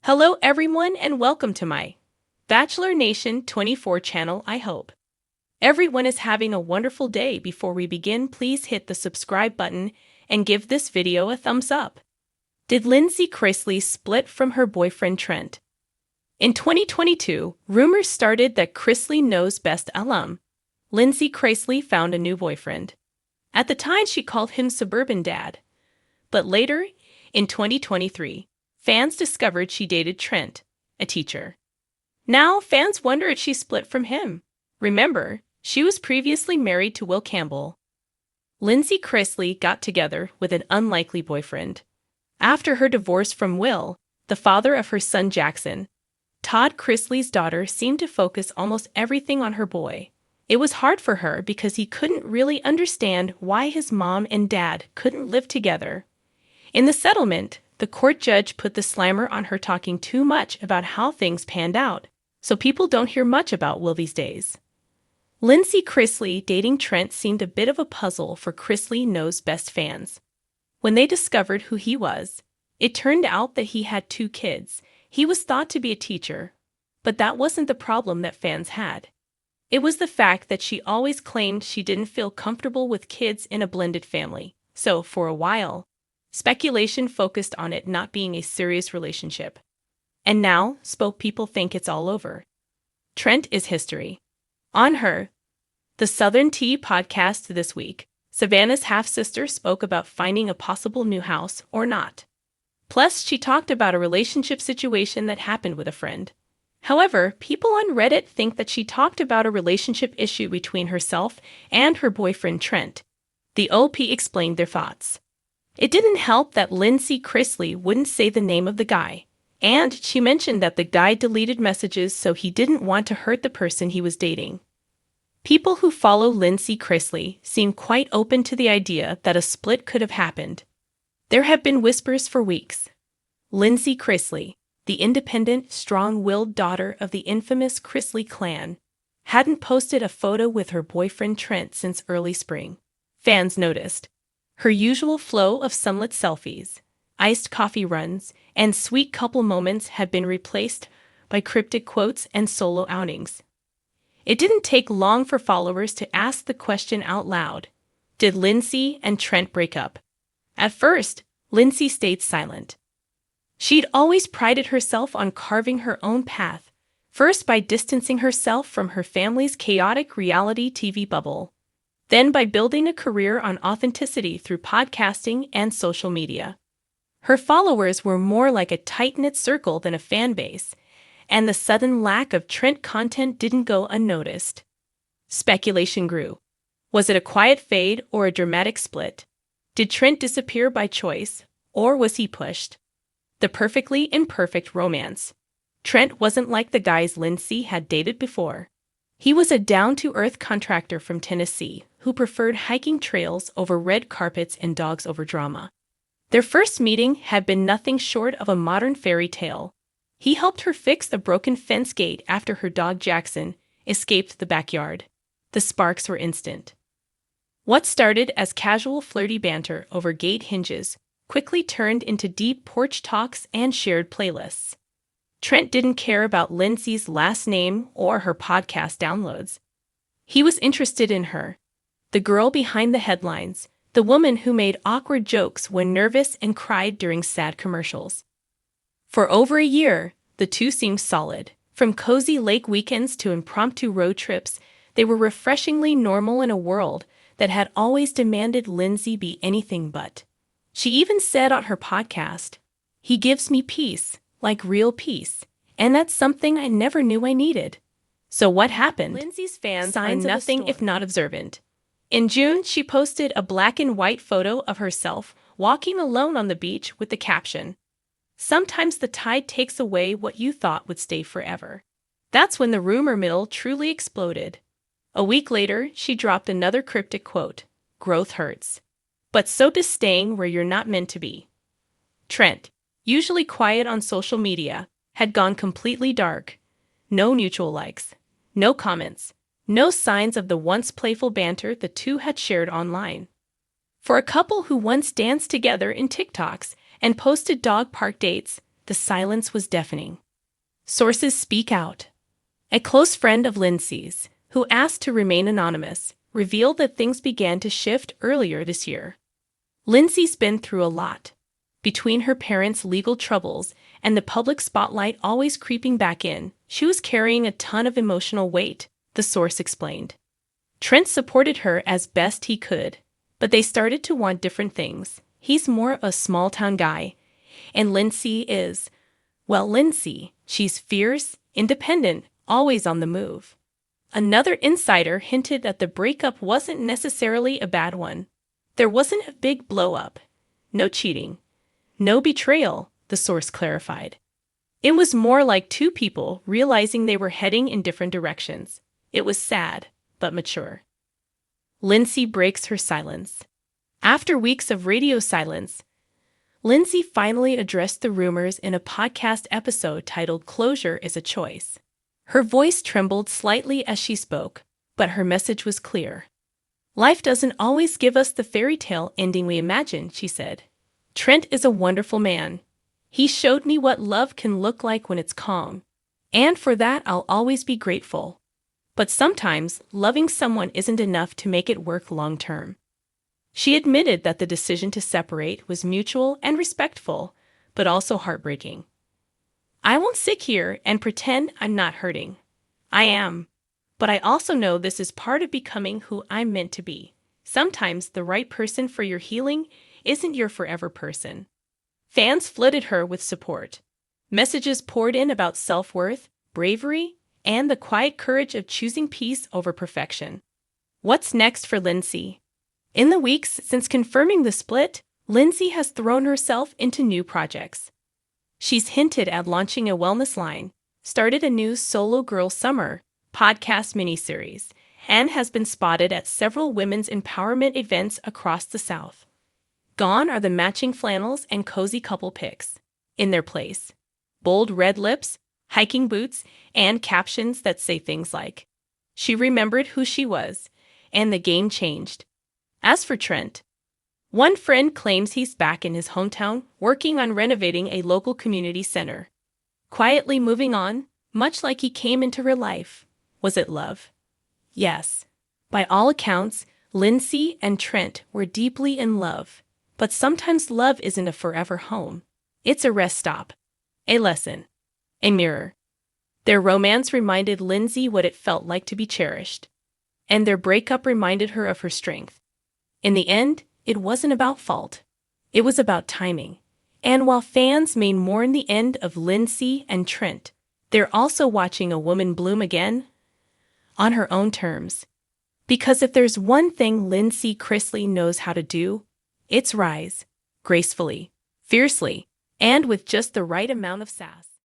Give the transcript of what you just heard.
Hello everyone and welcome to my Bachelor Nation 24 channel. I hope everyone is having a wonderful day. Before we begin, please hit the subscribe button and give this video a thumbs up. Did Chrisley split from her boyfriend Trent? In 2022, rumors started that Chrisley knows best alum Chrisley found a new boyfriend. At the time, she called him Suburban Dad. But later, in 2023, fans discovered she dated Trent, a teacher. Now, fans wonder if she split from him. Remember, she was previously married to Will Campbell. Chrisley got together with an unlikely boyfriend. After her divorce from Will, the father of her son Jackson, Todd Chrisley's daughter seemed to focus almost everything on her boy. It was hard for her because he couldn't really understand why his mom and dad couldn't live together. In the settlement, the court judge put the slammer on her talking too much about how things panned out, so people don't hear much about Will these days. Chrisley dating Trent seemed a bit of a puzzle for Chrisley Knows Best fans. When they discovered who he was, it turned out that he had 2 kids. He was thought to be a teacher, but that wasn't the problem that fans had. It was the fact that she always claimed she didn't feel comfortable with kids in a blended family, so for a while, speculation focused on it not being a serious relationship. And now, people think it's all over. Trent is history. On the Southern Tea podcast this week, Savannah's half-sister spoke about finding a possible new house or not. Plus, she talked about a relationship situation that happened with a friend. However, people on Reddit think that she talked about a relationship issue between herself and her boyfriend Trent. The OP explained their thoughts. It didn't help that Chrisley wouldn't say the name of the guy, and she mentioned that the guy deleted messages so he didn't want to hurt the person he was dating. People who follow Chrisley seem quite open to the idea that a split could have happened. There have been whispers for weeks. Chrisley, the independent, strong-willed daughter of the infamous Chrisley clan, hadn't posted a photo with her boyfriend Trent since early spring. Fans noticed. Her usual flow of sunlit selfies, iced coffee runs, and sweet couple moments had been replaced by cryptic quotes and solo outings. It didn't take long for followers to ask the question out loud. Did Lindsie and Trent break up? At first, Lindsie stayed silent. She'd always prided herself on carving her own path, first by distancing herself from her family's chaotic reality TV bubble, then by building a career on authenticity through podcasting and social media. Her followers were more like a tight-knit circle than a fan base, and the sudden lack of Trent content didn't go unnoticed. Speculation grew. Was it a quiet fade or a dramatic split? Did Trent disappear by choice, or was he pushed? The perfectly imperfect romance. Trent wasn't like the guys Lindsie had dated before. He was a down-to-earth contractor from Tennessee who preferred hiking trails over red carpets and dogs over drama. Their first meeting had been nothing short of a modern fairy tale. He helped her fix a broken fence gate after her dog Jackson escaped the backyard. The sparks were instant. What started as casual flirty banter over gate hinges quickly turned into deep porch talks and shared playlists. Trent didn't care about Lindsie's last name or her podcast downloads. He was interested in her, the girl behind the headlines, the woman who made awkward jokes when nervous and cried during sad commercials. For over a year, the two seemed solid. From cozy lake weekends to impromptu road trips, they were refreshingly normal in a world that had always demanded Lindsie be anything but. She even said on her podcast, "He gives me peace, like real peace, and that's something I never knew I needed." So what happened? Lindsie's fans are nothing if not observant. In June, she posted a black and white photo of herself walking alone on the beach with the caption, "Sometimes the tide takes away what you thought would stay forever." That's when the rumor mill truly exploded. A week later, she dropped another cryptic quote, "Growth hurts. But so does staying where you're not meant to be." Trent, usually quiet on social media, had gone completely dark. No mutual likes, no comments, no signs of the once playful banter the two had shared online. For a couple who once danced together in TikToks and posted dog park dates, The silence was deafening. Sources speak out. A close friend of Lindsie's, who asked to remain anonymous, revealed that things began to shift earlier this year. Lindsie's been through a lot. Between her parents' legal troubles and the public spotlight always creeping back in, she was carrying a ton of emotional weight, the source explained. Trent supported her as best he could, but they started to want different things. He's more of a small-town guy, and Lindsie is, well, Lindsie, she's fierce, independent, always on the move. Another insider hinted that the breakup wasn't necessarily a bad one. There wasn't a big blow-up. No cheating. No betrayal, the source clarified. It was more like two people realizing they were heading in different directions. It was sad, but mature. Lindsie breaks her silence. After weeks of radio silence, Lindsie finally addressed the rumors in a podcast episode titled "Closure is a Choice." Her voice trembled slightly as she spoke, but her message was clear. "Life doesn't always give us the fairy tale ending we imagine," she said. "Trent is a wonderful man. He showed me what love can look like when it's calm, and for that I'll always be grateful. But sometimes loving someone isn't enough to make it work long-term." She admitted that the decision to separate was mutual and respectful, but also heartbreaking. "I won't sit here and pretend I'm not hurting. I am. But I also know this is part of becoming who I'm meant to be. Sometimes the right person for your healing isn't your forever person." Fans flooded her with support. Messages poured in about self-worth, bravery, and the quiet courage of choosing peace over perfection. What's next for Lindsie? In the weeks since confirming the split, Lindsie has thrown herself into new projects. She's hinted at launching a wellness line, started a new Solo Girl Summer podcast miniseries, and has been spotted at several women's empowerment events across the South. Gone are the matching flannels and cozy couple pics. In their place, bold red lips, hiking boots, and captions that say things like, "She remembered who she was, and the game changed." As for Trent, one friend claims he's back in his hometown working on renovating a local community center. Quietly moving on, much like he came into her life. Was it love? Yes. By all accounts, Lindsie and Trent were deeply in love. But sometimes love isn't a forever home. It's a rest stop, a lesson, a mirror. Their romance reminded Lindsie what it felt like to be cherished, and their breakup reminded her of her strength. In the end, it wasn't about fault. It was about timing. And while fans may mourn the end of Lindsie and Trent, they're also watching a woman bloom again on her own terms. Because if there's one thing Lindsie Chrisley knows how to do, it's rise, gracefully, fiercely, and with just the right amount of sass.